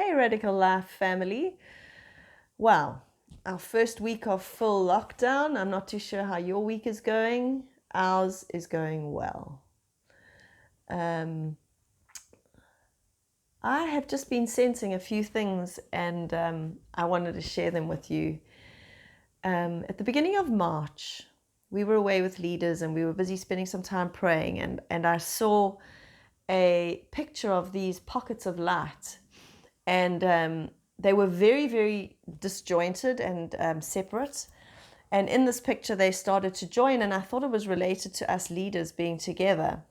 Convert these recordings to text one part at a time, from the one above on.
Hey, Radical Life family. Wow, our first week of full lockdown. I'm not too sure how your week is going. Ours is going well. I have just been sensing a few things and I wanted to share them with you. At the beginning of March, we were away with leaders and we were busy spending some time praying, and I saw a picture of these pockets of light. And they were very, very disjointed and separate. And in this picture, they started to join, and I thought it was related to us leaders being together.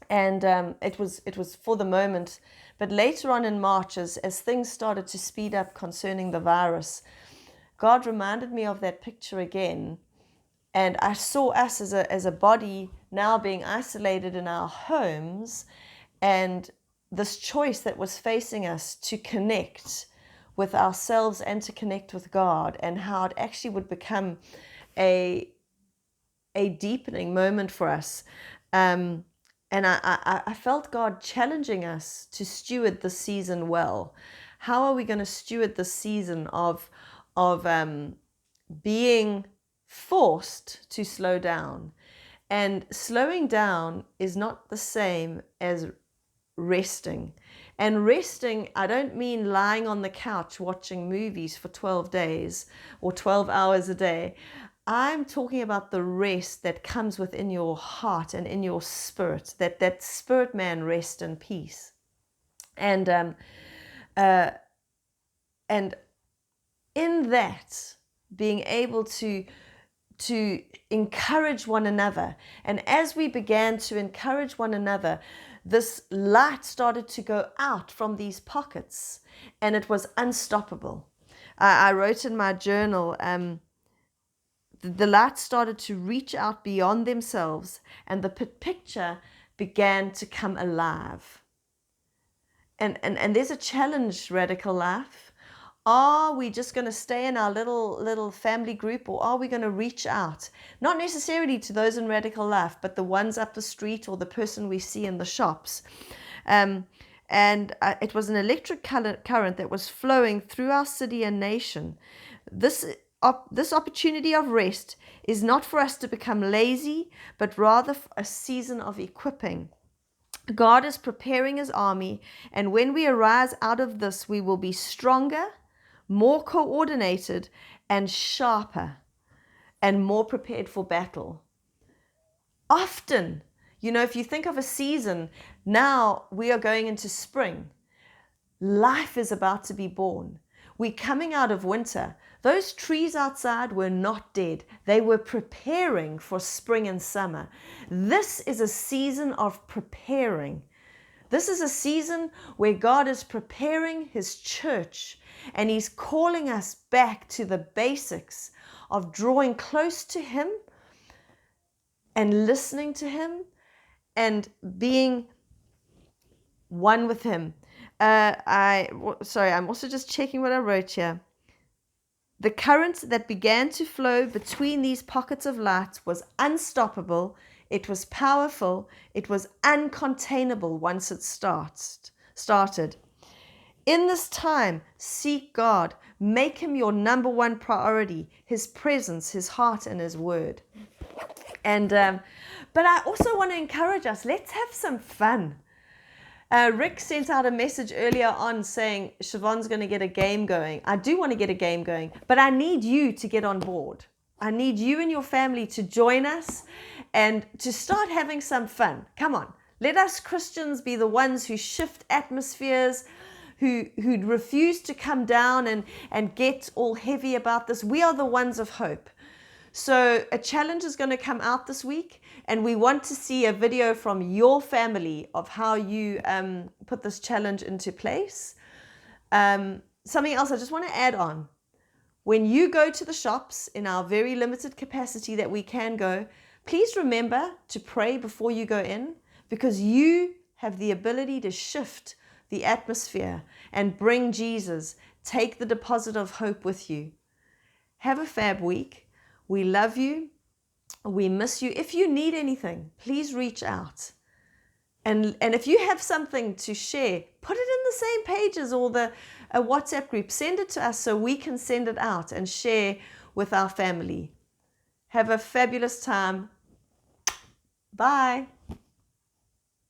And it was for the moment, but later on in March, as things started to speed up concerning the virus, God reminded me of that picture again, and I saw us as a body now being isolated in our homes, and this choice that was facing us to connect with ourselves and to connect with God, and how it actually would become a deepening moment for us. And I felt God challenging us to steward the season well. How are we going to steward the season of being forced to slow down? And slowing down is not the same as resting. And resting, I don't mean lying on the couch watching movies for 12 days or 12 hours a day. I'm talking about the rest that comes within your heart and in your spirit, that spirit man rest in peace. And and in that, being able to encourage one another. And as we began to encourage one another, this light started to go out from these pockets, and it was unstoppable. I wrote in my journal, the light started to reach out beyond themselves, and the picture began to come alive. And there's a challenge, Radical Life. Are we just going to stay in our little family group, or are we going to reach out? Not necessarily to those in Radical Life, but the ones up the street or the person we see in the shops. And it was an electric current that was flowing through our city and nation. This opportunity of rest is not for us to become lazy, but rather a season of equipping. God is preparing his army, and when we arise out of this, we will be stronger, more coordinated, and sharper, and more prepared for battle. Often, if you think of a season, now we are going into spring. Life is about to be born. We're coming out of winter. Those trees outside were not dead. They were preparing for spring and summer. This is a season of preparing. This is a season where God is preparing his church, and he's calling us back to the basics of drawing close to him and listening to him and being one with him. I'm also just checking what I wrote here. The current that began to flow between these pockets of light was unstoppable. It was powerful. It was uncontainable once it started. In this time, seek God. Make him your number one priority, his presence, his heart, and his word. And but I also want to encourage us, let's have some fun. Rick sent out a message earlier on saying Siobhan's going to get a game going. I do want to get a game going, but I need you to get on board. I need you and your family to join us and to start having some fun. Come on, let us Christians be the ones who shift atmospheres, who refuse to come down and get all heavy about this. We are the ones of hope. So a challenge is going to come out this week, and we want to see a video from your family of how you put this challenge into place. Something else I just want to add on. When you go to the shops in our very limited capacity that we can go, please remember to pray before you go in, because you have the ability to shift the atmosphere and bring Jesus. Take the deposit of hope with you. Have a fab week. We love you. We miss you. If you need anything, please reach out. And if you have something to share, put it in the same pages or a WhatsApp group. Send it to us so we can send it out and share with our family. Have a fabulous time. Bye.